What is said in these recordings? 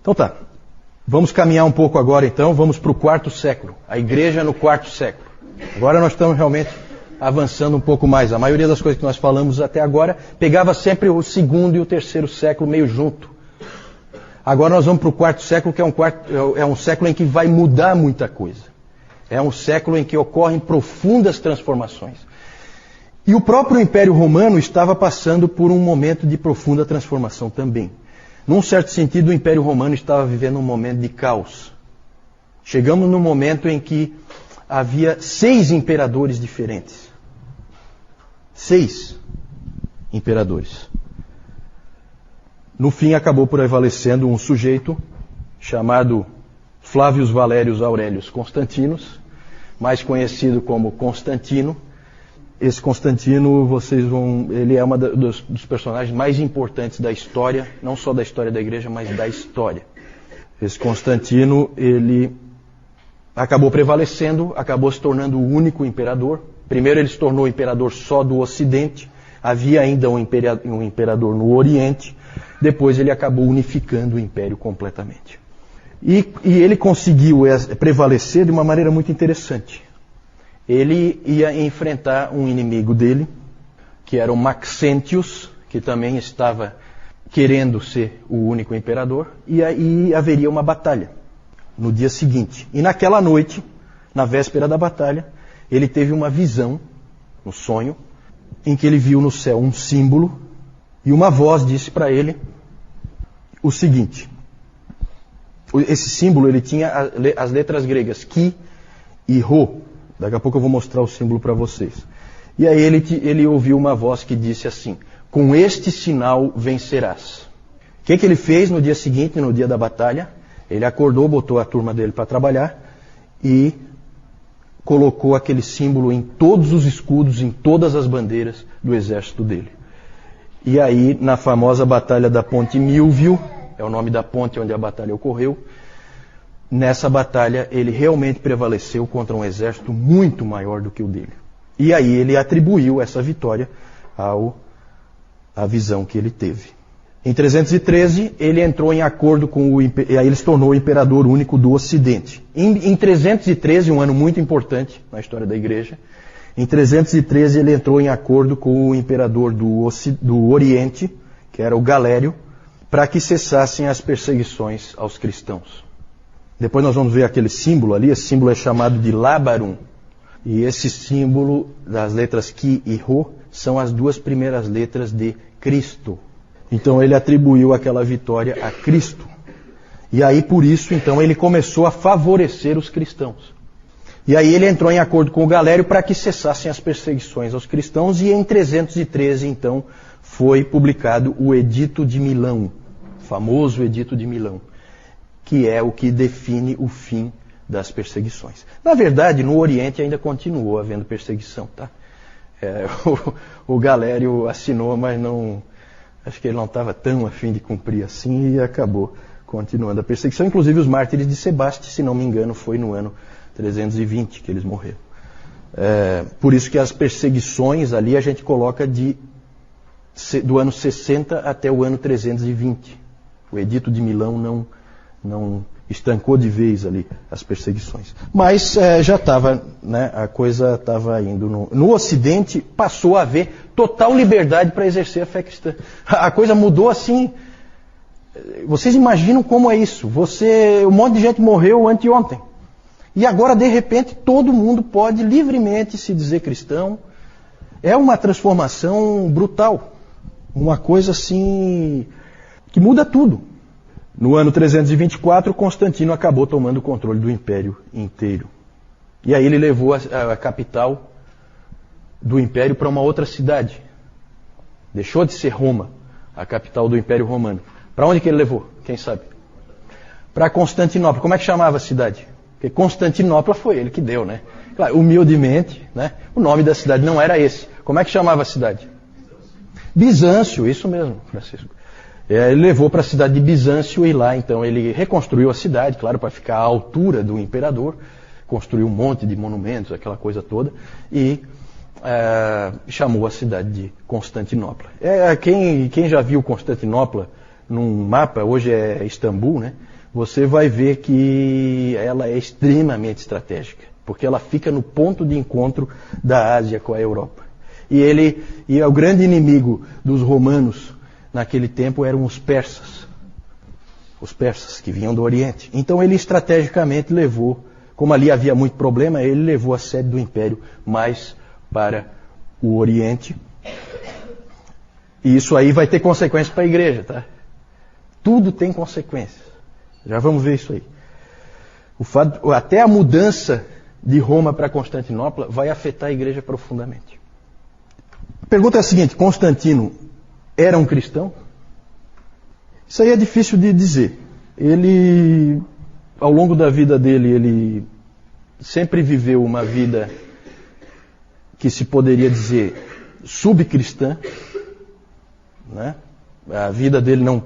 Então tá, vamos caminhar um pouco agora então, vamos para o quarto século. A igreja no quarto século. Agora nós estamos realmente avançando um pouco mais. A maioria das coisas que nós falamos até agora pegava sempre o segundo e o terceiro século meio junto. Agora nós vamos para o quarto século, que é um século em que vai mudar muita coisa. É um século em que ocorrem profundas transformações. E o próprio Império Romano estava passando por um momento de profunda transformação também. Num certo sentido, o Império Romano estava vivendo um momento de caos. Chegamos num momento em que havia 6 imperadores diferentes. 6 imperadores. No fim, acabou por prevalecendo um sujeito chamado Flávios Valérios Aurelius Constantinos, mais conhecido como Constantino. Esse Constantino, ele é um dos personagens mais importantes da história, não só da história da igreja, mas da história. Esse Constantino, ele acabou prevalecendo, acabou se tornando o único imperador. Primeiro ele se tornou imperador só do Ocidente, havia ainda um imperador no Oriente, depois ele acabou unificando o império completamente. E ele conseguiu prevalecer de uma maneira muito interessante. Ele ia enfrentar um inimigo dele, que era o Maxentius, que também estava querendo ser o único imperador, e aí haveria uma batalha no dia seguinte. E naquela noite, na véspera da batalha, ele teve uma visão, um sonho, em que ele viu no céu um símbolo, e uma voz disse para ele o seguinte: esse símbolo ele tinha as letras gregas Ki e Rho. Daqui a pouco eu vou mostrar o símbolo para vocês. E aí ele ouviu uma voz que disse assim: com este sinal vencerás. O que ele fez no dia seguinte, no dia da batalha? Ele acordou, botou a turma dele para trabalhar e colocou aquele símbolo em todos os escudos, em todas as bandeiras do exército dele. E aí, na famosa batalha da Ponte Milvio, é o nome da ponte onde a batalha ocorreu, nessa batalha ele realmente prevaleceu contra um exército muito maior do que o dele. E aí ele atribuiu essa vitória à visão que ele teve. Em 313, ele entrou em acordo com e aí ele se tornou o imperador único do Ocidente. Em 313, um ano muito importante na história da igreja, em 313 ele entrou em acordo com o imperador do Oriente, que era o Galério, para que cessassem as perseguições aos cristãos. Depois nós vamos ver aquele símbolo ali, esse símbolo é chamado de Labarum. E esse símbolo das letras Ki e Rho são as 2 primeiras letras de Cristo. Então ele atribuiu aquela vitória a Cristo. E aí por isso então ele começou a favorecer os cristãos. E aí ele entrou em acordo com o Galério para que cessassem as perseguições aos cristãos, e em 313 então foi publicado o Edito de Milão, o famoso Edito de Milão, que é o que define o fim das perseguições. Na verdade, no Oriente ainda continuou havendo perseguição, tá? O Galério assinou, mas não, acho que ele não estava tão a fim de cumprir assim, e acabou continuando a perseguição. Inclusive os mártires de Sebaste, se não me engano, foi no ano 320 que eles morreram. Por isso que as perseguições ali a gente coloca do ano 60 até o ano 320. O Edito de Milão não estancou de vez ali as perseguições. Mas já estava, né, a coisa estava indo. No Ocidente passou a haver total liberdade para exercer a fé cristã. A coisa mudou assim. Vocês imaginam como é isso? Um monte de gente morreu anteontem. E agora, de repente, todo mundo pode livremente se dizer cristão. É uma transformação brutal. Uma coisa assim que muda tudo. No ano 324, Constantino acabou tomando o controle do império inteiro. E aí ele levou a capital do império para uma outra cidade. Deixou de ser Roma, a capital do Império Romano. Para onde que ele levou? Quem sabe? Para Constantinopla. Como é que chamava a cidade? Porque Constantinopla foi ele que deu, né? Claro, humildemente, né? O nome da cidade não era esse. Como é que chamava a cidade? Bizâncio, isso mesmo, Francisco. Ele levou para a cidade de Bizâncio, e lá então ele reconstruiu a cidade, claro, para ficar à altura do imperador, construiu um monte de monumentos, aquela coisa toda, e chamou a cidade de Constantinopla. Quem já viu Constantinopla num mapa, hoje é Istambul, né? você vai ver que ela é extremamente estratégica, porque ela fica no ponto de encontro da Ásia com a Europa. E o grande inimigo dos romanos naquele tempo eram os persas que vinham do Oriente. Então ele estrategicamente levou, como ali havia muito problema, ele levou a sede do império mais para o Oriente. E isso aí vai ter consequências para a igreja, tá? Tudo tem consequências. Já vamos ver isso aí. Até a mudança de Roma para Constantinopla vai afetar a igreja profundamente. A pergunta é a seguinte: Constantino era um cristão? Isso aí é difícil de dizer. Ele, ao longo da vida dele, ele sempre viveu uma vida que se poderia dizer subcristã, né? A vida dele não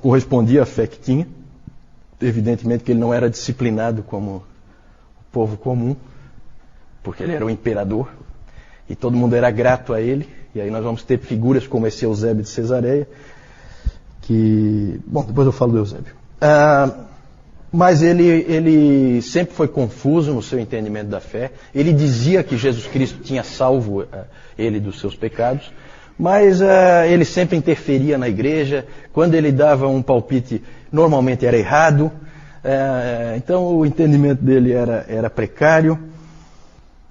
correspondia à fé que tinha. Evidentemente que ele não era disciplinado como o povo comum, porque ele era o imperador e todo mundo era grato a ele. E aí nós vamos ter figuras como esse Eusébio de Cesareia, bom, depois eu falo do Eusébio. Mas ele sempre foi confuso no seu entendimento da fé. Ele dizia que Jesus Cristo tinha salvo ele dos seus pecados, mas ele sempre interferia na igreja. Quando ele dava um palpite, normalmente era errado. Então o entendimento dele era precário.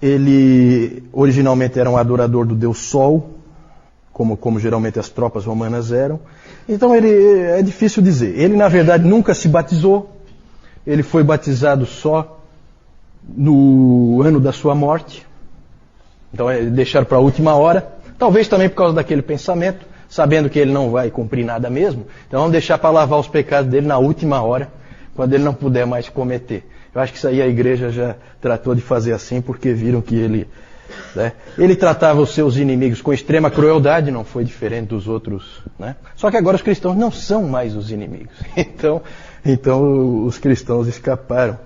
Ele originalmente era um adorador do Deus Sol, como geralmente as tropas romanas eram. Então é difícil dizer. Ele na verdade nunca se batizou. Ele foi batizado só no ano da sua morte. Então deixaram para a última hora. Talvez também por causa daquele pensamento, sabendo que ele não vai cumprir nada mesmo. Então vamos deixar para lavar os pecados dele na última hora, quando ele não puder mais cometer. Eu acho que isso aí a igreja já tratou de fazer assim, porque viram que ele tratava os seus inimigos com extrema crueldade, não foi diferente dos outros, né? Só que agora os cristãos não são mais os inimigos. Então os cristãos escaparam,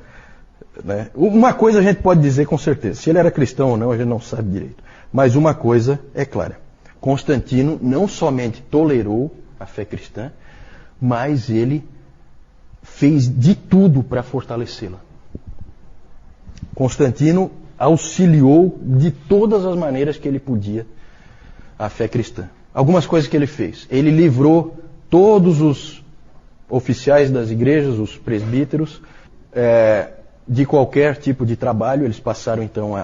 né? Uma coisa a gente pode dizer com certeza: se ele era cristão ou não, a gente não sabe direito. Mas uma coisa é clara: Constantino não somente tolerou a fé cristã, mas ele fez de tudo para fortalecê-la. Constantino auxiliou de todas as maneiras que ele podia a fé cristã. Algumas coisas que ele fez: ele livrou todos os oficiais das igrejas, os presbíteros, de qualquer tipo de trabalho. Eles passaram então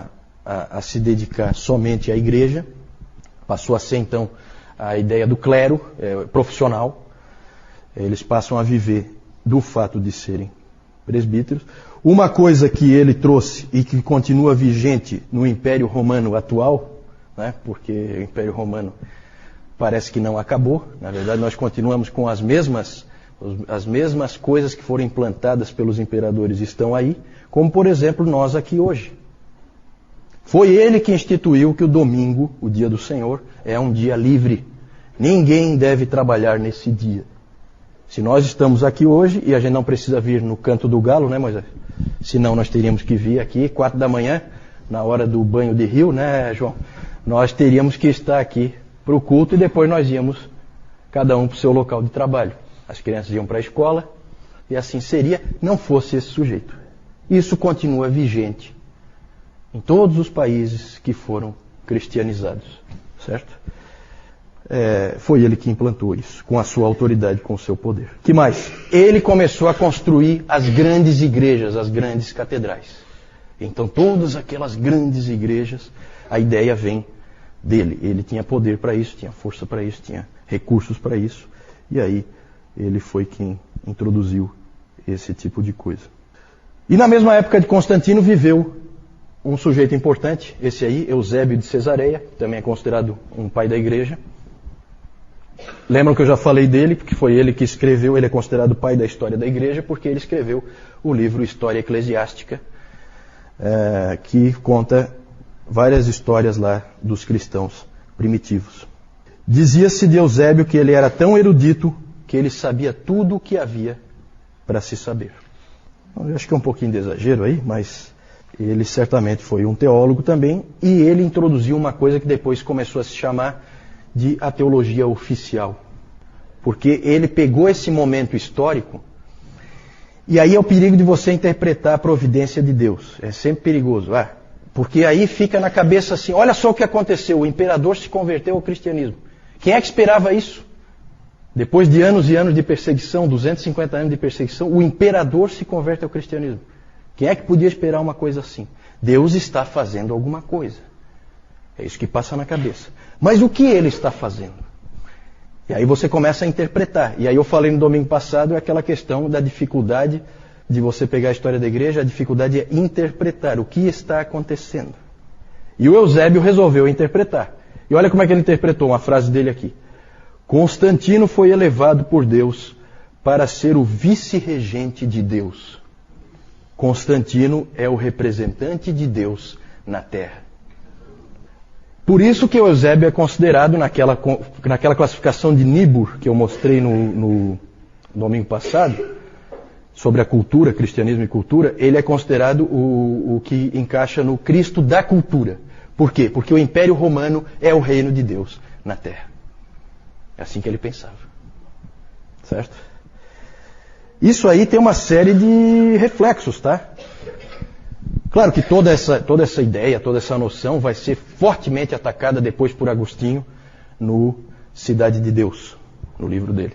a se dedicar somente à igreja. Passou a ser então a ideia do clero profissional. Eles passam a viver do fato de serem presbíteros. Uma coisa que ele trouxe e que continua vigente no Império Romano atual, né, porque o Império Romano parece que não acabou. Na verdade, nós continuamos com as mesmas coisas que foram implantadas pelos imperadores estão aí, como por exemplo nós aqui hoje. Foi ele que instituiu que o domingo, o dia do Senhor, é um dia livre. Ninguém deve trabalhar nesse dia. Se nós estamos aqui hoje, e a gente não precisa vir no canto do galo, né, Moisés? Senão nós teríamos que vir aqui 4 da manhã, na hora do banho de rio, né, João? Nós teríamos que estar aqui para o culto e depois nós íamos cada um para o seu local de trabalho. As crianças iam para a escola e assim seria, não fosse esse sujeito. Isso continua vigente em todos os países que foram cristianizados, certo? Foi ele que implantou isso, com a sua autoridade, com o seu poder. Que mais? Ele começou a construir as grandes igrejas, as grandes catedrais. Então todas aquelas grandes igrejas, a ideia vem dele. Ele tinha poder para isso, tinha força para isso, tinha recursos para isso. E aí ele foi quem introduziu esse tipo de coisa. E na mesma época de Constantino viveu um sujeito importante, esse aí, Eusébio de Cesareia, também é considerado um pai da igreja. Lembram que eu já falei dele, porque foi ele que escreveu, ele é considerado o pai da história da igreja, porque ele escreveu o livro História Eclesiástica, que conta várias histórias lá dos cristãos primitivos. Dizia-se de Eusébio que ele era tão erudito que ele sabia tudo o que havia para se saber. Eu acho que é um pouquinho de exagero aí, mas ele certamente foi um teólogo também, e ele introduziu uma coisa que depois começou a se chamar de a teologia oficial. Porque ele pegou esse momento histórico E aí é o perigo de você interpretar a providência de Deus. É sempre perigoso. Porque aí fica na cabeça assim, olha só o que aconteceu, o imperador se converteu ao cristianismo. Quem é que esperava isso? Depois de anos e anos de perseguição, 250 anos de perseguição, o imperador se converte ao cristianismo. Quem é que podia esperar uma coisa assim? Deus está fazendo alguma coisa. É isso que passa na cabeça. Mas o que ele está fazendo? E aí você começa a interpretar. E aí eu falei no domingo passado, é aquela questão da dificuldade de você pegar a história da igreja, a dificuldade é interpretar o que está acontecendo. E o Eusébio resolveu interpretar. E olha como é que ele interpretou uma frase dele aqui. Constantino foi elevado por Deus para ser o vice-regente de Deus. Constantino é o representante de Deus na Terra. Por isso que o Eusébio é considerado naquela classificação de Niebuhr, que eu mostrei no domingo passado, sobre a cultura, cristianismo e cultura, ele é considerado o que encaixa no Cristo da cultura. Por quê? Porque o Império Romano é o reino de Deus na Terra. É assim que ele pensava. Certo? Isso aí tem uma série de reflexos, tá? Claro que toda essa ideia, toda essa noção vai ser fortemente atacada depois por Agostinho no Cidade de Deus, no livro dele.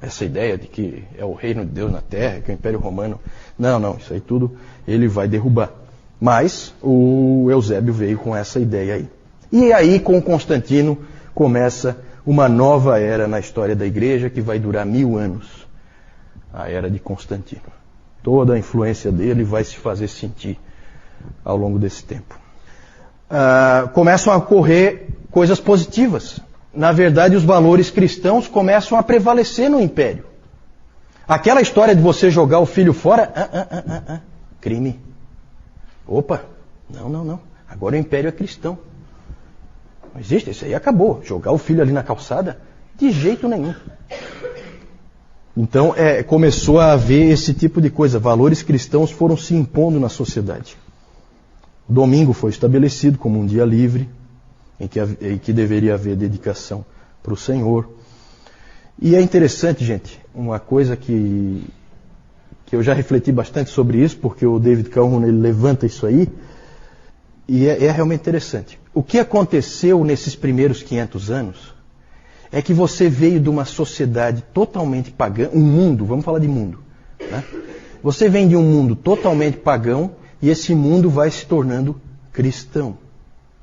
Essa ideia de que é o reino de Deus na Terra, que é o Império Romano. Não, isso aí tudo ele vai derrubar. Mas o Eusébio veio com essa ideia aí. E aí, com Constantino, começa uma nova era na história da igreja que vai durar 1000 anos. A era de Constantino. Toda a influência dele vai se fazer sentir ao longo desse tempo. Começam a ocorrer coisas positivas. Na verdade, os valores cristãos começam a prevalecer no império. Aquela história de você jogar o filho fora, crime. Opa, não. Agora o império é cristão. Não existe, isso aí acabou. Jogar o filho ali na calçada, de jeito nenhum. Então, começou a haver esse tipo de coisa. Valores cristãos foram se impondo na sociedade. O domingo foi estabelecido como um dia livre, em que deveria haver dedicação para o Senhor. E é interessante, gente, uma coisa que eu já refleti bastante sobre isso, porque o David Calhoun ele levanta isso aí, e é realmente interessante. O que aconteceu nesses primeiros 500 anos é que você veio de uma sociedade totalmente pagã, um mundo, vamos falar de mundo, né? Você vem de um mundo totalmente pagão e esse mundo vai se tornando cristão.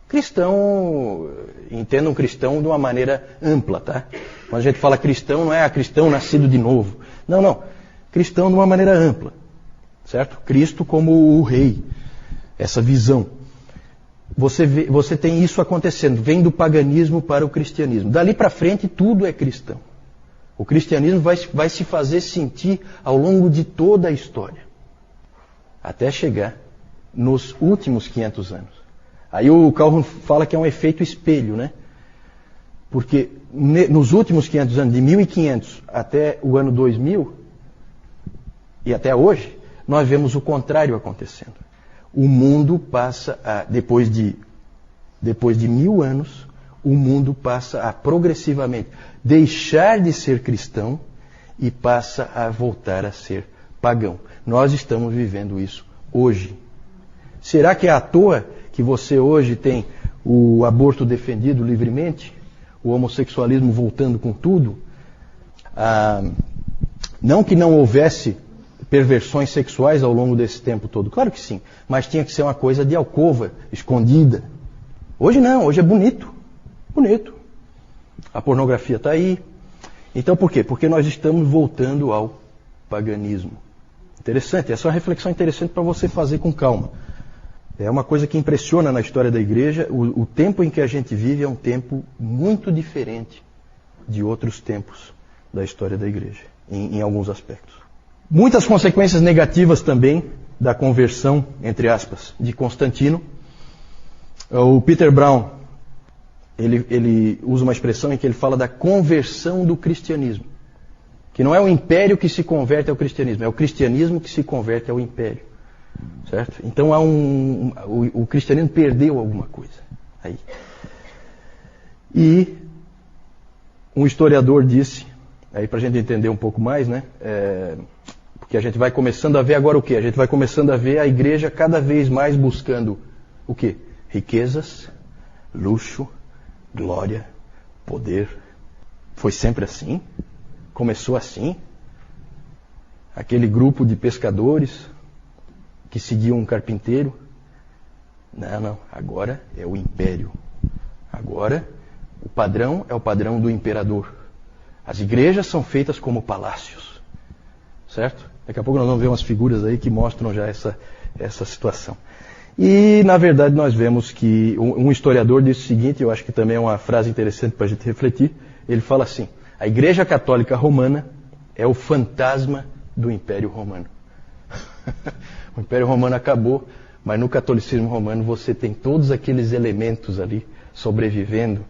Cristão, entendam cristão de uma maneira ampla, tá? Quando a gente fala cristão, não é cristão nascido de novo. Não. Cristão de uma maneira ampla, certo? Cristo como o rei, essa visão. Você tem isso acontecendo, vem do paganismo para o cristianismo. Dali para frente tudo é cristão. O cristianismo vai se fazer sentir ao longo de toda a história, até chegar nos últimos 500 anos. Aí o Calhoun fala que é um efeito espelho, né? Porque nos últimos 500 anos, de 1500 até o ano 2000, e até hoje, nós vemos o contrário acontecendo. O mundo passa depois de 1000 anos, o mundo passa a progressivamente deixar de ser cristão e passa a voltar a ser pagão. Nós estamos vivendo isso hoje. Será que é à toa que você hoje tem o aborto defendido livremente? O homossexualismo voltando com tudo? Não que não houvesse perversões sexuais ao longo desse tempo todo. Claro que sim. Mas tinha que ser uma coisa de alcova, escondida. Hoje não, hoje é bonito. Bonito. A pornografia está aí. Então por quê? Porque nós estamos voltando ao paganismo. Interessante, essa é uma reflexão interessante para você fazer com calma. É uma coisa que impressiona na história da igreja. O tempo em que a gente vive é um tempo muito diferente de outros tempos da história da igreja, em alguns aspectos. Muitas consequências negativas também da conversão, entre aspas, de Constantino. O Peter Brown, ele usa uma expressão em que ele fala da conversão do cristianismo. Que não é o império que se converte ao cristianismo, é o cristianismo que se converte ao império. Certo? Então o cristianismo perdeu alguma coisa aí. E um historiador disse, aí para a gente entender um pouco mais, né? Porque a gente vai começando a ver agora o quê? A gente vai começando a ver a igreja cada vez mais buscando o quê? Riquezas, luxo, glória, poder. Foi sempre assim? Começou assim? Aquele grupo de pescadores que seguiam um carpinteiro? Não. Agora é o império. Agora o padrão é o padrão do imperador. As igrejas são feitas como palácios. Certo? Daqui a pouco nós vamos ver umas figuras aí que mostram já essa situação. E, na verdade, nós vemos que um historiador disse o seguinte, eu acho que também é uma frase interessante para a gente refletir. Ele fala assim: a Igreja Católica Romana é o fantasma do Império Romano. O Império Romano acabou, mas no catolicismo romano você tem todos aqueles elementos ali sobrevivendo,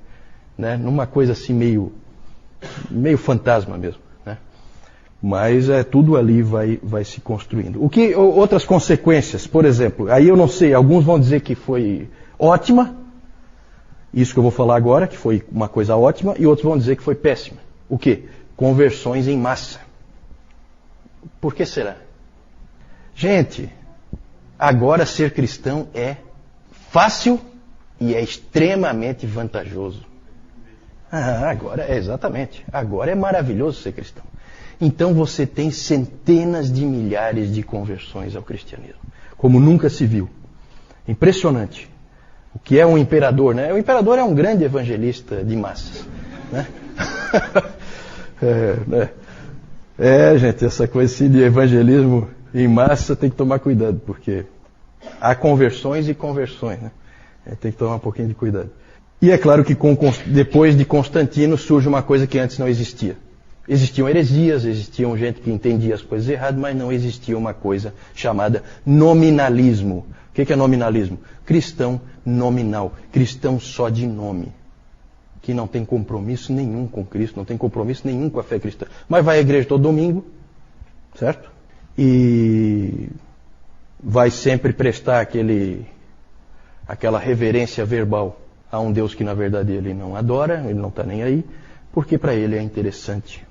né, numa coisa assim meio fantasma mesmo. Né? Mas tudo ali vai se construindo. Outras consequências, por exemplo, aí eu não sei, alguns vão dizer que foi ótima, isso que eu vou falar agora, que foi uma coisa ótima, e outros vão dizer que foi péssima. O quê? Conversões em massa. Por que será? Gente, agora ser cristão é fácil e é extremamente vantajoso. Exatamente. Agora é maravilhoso ser cristão. Então você tem centenas de milhares de conversões ao cristianismo, como nunca se viu. Impressionante. O que é um imperador, né? O imperador é um grande evangelista de massas, né? Gente, essa coisa assim de evangelismo em massa tem que tomar cuidado, porque há conversões e conversões, né? Tem que tomar um pouquinho de cuidado. E é claro que depois de Constantino surge uma coisa que antes não existia. Existiam heresias, existiam gente que entendia as coisas erradas, mas não existia uma coisa chamada nominalismo. O que é nominalismo? Cristão nominal, cristão só de nome, que não tem compromisso nenhum com Cristo, não tem compromisso nenhum com a fé cristã. Mas vai à igreja todo domingo, certo? E vai sempre prestar aquela reverência verbal a um Deus que na verdade ele não adora, ele não está nem aí, porque para ele é interessante.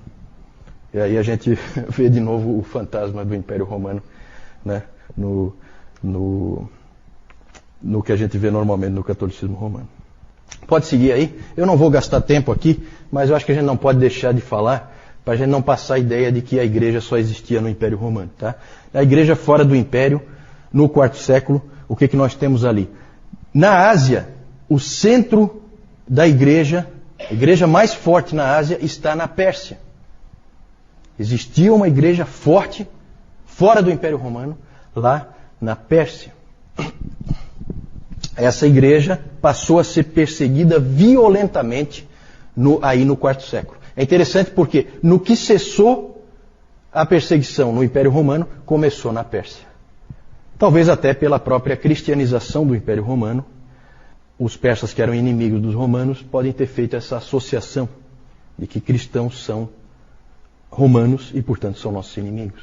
E aí a gente vê de novo o fantasma do Império Romano, né, no que a gente vê normalmente no catolicismo romano. Pode seguir aí? Eu não vou gastar tempo aqui, mas eu acho que a gente não pode deixar de falar, para a gente não passar a ideia de que a igreja só existia no Império Romano. Tá? A igreja fora do Império, no quarto século, o que nós temos ali? Na Ásia, o centro da igreja, a igreja mais forte na Ásia, está na Pérsia. Existia uma igreja forte, fora do Império Romano, lá na Pérsia. Essa igreja passou a ser perseguida violentamente aí no quarto século. É interessante porque no que cessou a perseguição no Império Romano, começou na Pérsia. Talvez até pela própria cristianização do Império Romano, os persas que eram inimigos dos romanos podem ter feito essa associação de que cristãos são romanos e, portanto, são nossos inimigos.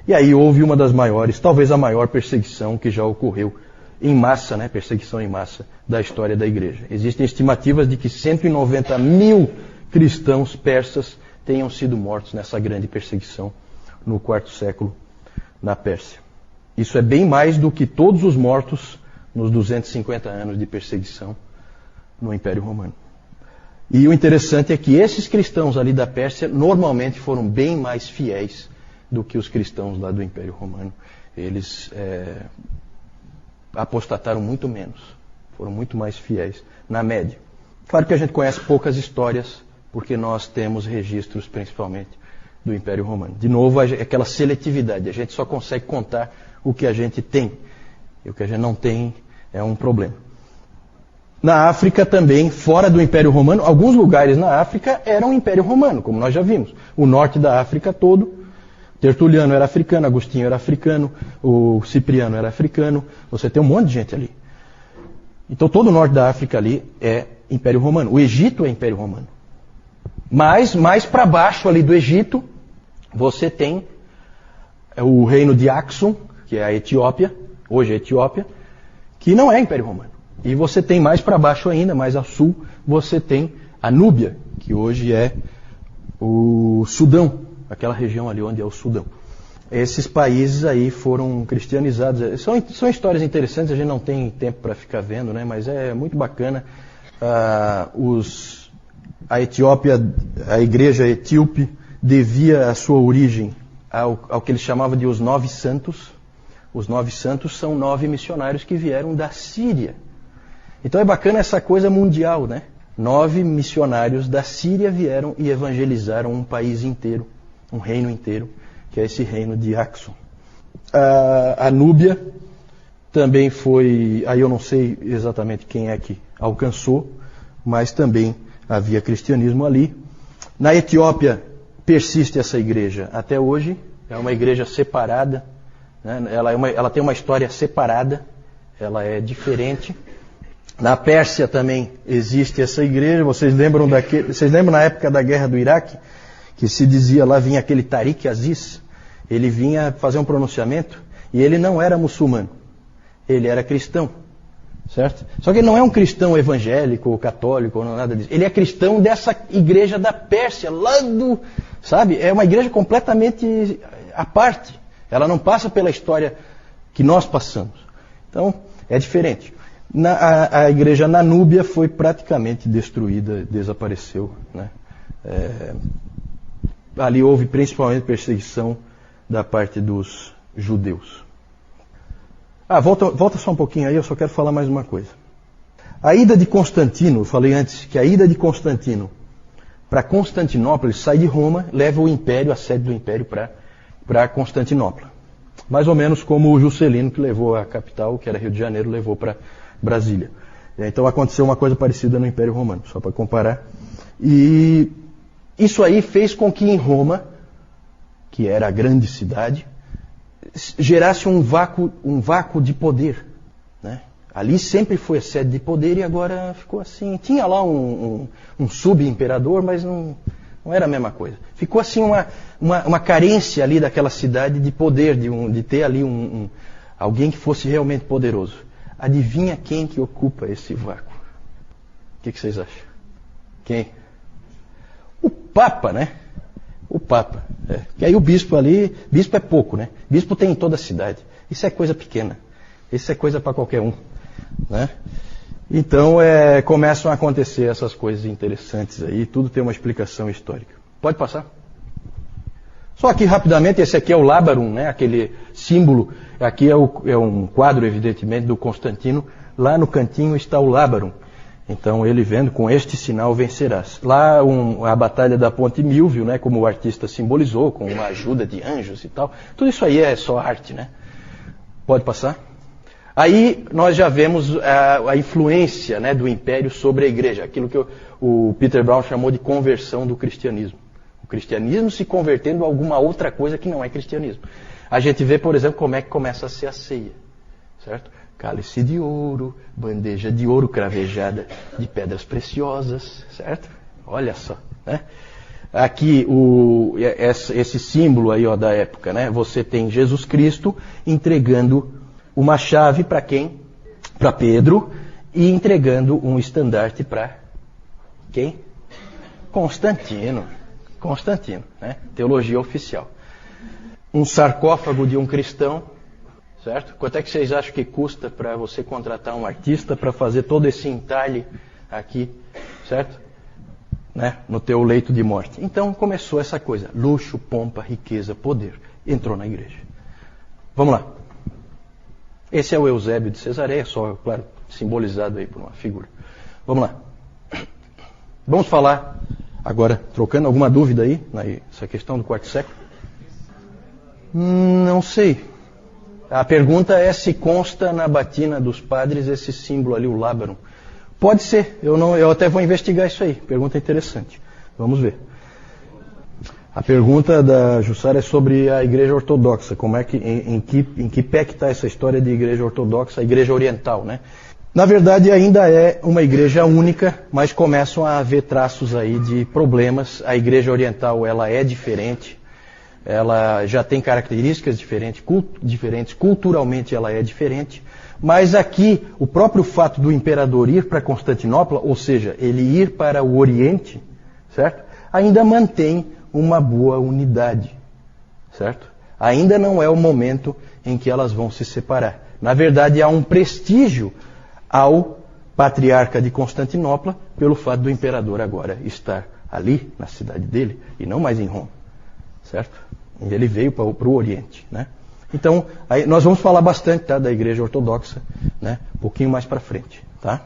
E aí houve uma das maiores, talvez a maior perseguição que já ocorreu em massa, né, perseguição em massa da história da igreja. Existem estimativas de que 190 mil cristãos persas tenham sido mortos nessa grande perseguição no quarto século na Pérsia. Isso é bem mais do que todos os mortos nos 250 anos de perseguição no Império Romano. E o interessante é que esses cristãos ali da Pérsia normalmente foram bem mais fiéis do que os cristãos lá do Império Romano. Eles apostataram muito menos, foram muito mais fiéis, na média. Claro que a gente conhece poucas histórias, porque nós temos registros principalmente do Império Romano. De novo, aquela seletividade, a gente só consegue contar o que a gente tem, e o que a gente não tem é um problema. Na África também, fora do Império Romano, alguns lugares na África eram Império Romano, como nós já vimos. O norte da África todo, Tertuliano era africano, Agostinho era africano, o Cipriano era africano, você tem um monte de gente ali. Então todo o norte da África ali é Império Romano. O Egito é Império Romano. Mas mais para baixo ali do Egito, você tem o reino de Axum, que é a Etiópia, hoje é a Etiópia, que não é Império Romano. E você tem mais para baixo ainda, mais ao sul, você tem a Núbia, que hoje é o Sudão, aquela região ali onde é o Sudão. esses países aí foram cristianizados. São histórias interessantes, a gente não tem tempo para ficar vendo, né? Mas é muito bacana. A Etiópia, a igreja etíope, devia a sua origem ao que eles chamavam de os 9 santos. Os 9 santos são 9 missionários que vieram da Síria. Então é bacana essa coisa mundial, né? 9 missionários da Síria vieram e evangelizaram um país inteiro, um reino inteiro, que é esse reino de Axum. A Núbia também foi, aí eu não sei exatamente quem é que alcançou, mas também havia cristianismo ali. Na Etiópia persiste essa igreja até hoje, é uma igreja separada, né? Ela tem uma história separada, ela é diferente. Na Pérsia também existe essa igreja. Vocês lembram na época da guerra do Iraque, que se dizia lá, vinha aquele Tariq Aziz, ele vinha fazer um pronunciamento e ele não era muçulmano, ele era cristão, certo? Só que ele não é um cristão evangélico ou católico ou nada disso, ele é cristão dessa igreja da Pérsia, lá do, sabe? É uma igreja completamente à parte, ela não passa pela história que nós passamos, então é diferente. A igreja na Núbia foi praticamente destruída, desapareceu, né? Ali houve principalmente perseguição da parte dos judeus. Volta só um pouquinho aí, eu só quero falar mais uma coisa. A ida de Constantino, eu falei antes que a ida de Constantino para Constantinopla, ele sai de Roma, leva o império, a sede do império para Constantinopla. Mais ou menos como o Juscelino, que levou a capital, que era Rio de Janeiro, levou para Brasília. Então aconteceu uma coisa parecida no Império Romano, só para comparar. E isso aí fez com que em Roma, que era a grande cidade, gerasse um vácuo de poder, né? Ali sempre foi a sede de poder e agora ficou assim. Tinha lá um sub-imperador, mas não era a mesma coisa. Ficou assim uma carência ali daquela cidade de poder, de ter ali alguém que fosse realmente poderoso. Adivinha quem que ocupa esse vácuo? O que vocês acham? Quem? O Papa, né? O Papa. Que aí o bispo ali, bispo é pouco, né? Bispo tem em toda a cidade. Isso é coisa pequena. Isso é coisa para qualquer um, né? Então começam a acontecer essas coisas interessantes aí, tudo tem uma explicação histórica. Pode passar? Só aqui rapidamente, esse aqui é o Lábarum, né? Aquele símbolo, aqui é um quadro evidentemente do Constantino, lá no cantinho está o Lábarum. Então ele vendo, com este sinal vencerás. Lá a batalha da Ponte Milvio, né? Como o artista simbolizou, com uma ajuda de anjos e tal. Tudo isso aí é só arte, né? Pode passar? Aí nós já vemos a influência, né, do Império sobre a Igreja, aquilo que o Peter Brown chamou de conversão do cristianismo. O cristianismo se convertendo a alguma outra coisa que não é cristianismo. A gente vê, por exemplo, como é que começa a ser a ceia, certo? Cálice de ouro, bandeja de ouro cravejada de pedras preciosas, certo? Olha só, né? Aqui esse símbolo aí, ó, da época, né? Você tem Jesus Cristo entregando uma chave para quem? Para Pedro, e entregando um estandarte para quem? Constantino, né? Teologia oficial. Um sarcófago de um cristão, certo? Quanto é que vocês acham que custa para você contratar um artista para fazer todo esse entalhe aqui, certo? Né? No teu leito de morte. Então começou essa coisa, luxo, pompa, riqueza, poder. Entrou na igreja. Vamos lá. Esse é o Eusébio de Cesareia, só, claro, simbolizado aí por uma figura. Vamos lá. Vamos falar agora, trocando alguma dúvida aí, nessa questão do quarto século? Não sei. A pergunta é se consta na batina dos padres esse símbolo ali, o Lábarum. Pode ser, eu até vou investigar isso aí. Pergunta interessante. Vamos ver. A pergunta da Jussara é sobre a Igreja Ortodoxa. Como é que, em que pé que está essa história de Igreja Ortodoxa, a Igreja Oriental, né? Na verdade, ainda é uma igreja única, mas começam a haver traços aí de problemas. A Igreja Oriental, ela é diferente, ela já tem características diferentes, culturalmente ela é diferente, mas aqui o próprio fato do imperador ir para Constantinopla, ou seja, ele ir para o Oriente, certo? Ainda mantém uma boa unidade, certo? Ainda não é o momento em que elas vão se separar. Na verdade, há um prestígio ao patriarca de Constantinopla pelo fato do imperador agora estar ali, na cidade dele, e não mais em Roma. Certo? Ele veio para o Oriente, né? Então, aí nós vamos falar bastante, tá, da Igreja Ortodoxa, né, um pouquinho mais para frente, tá?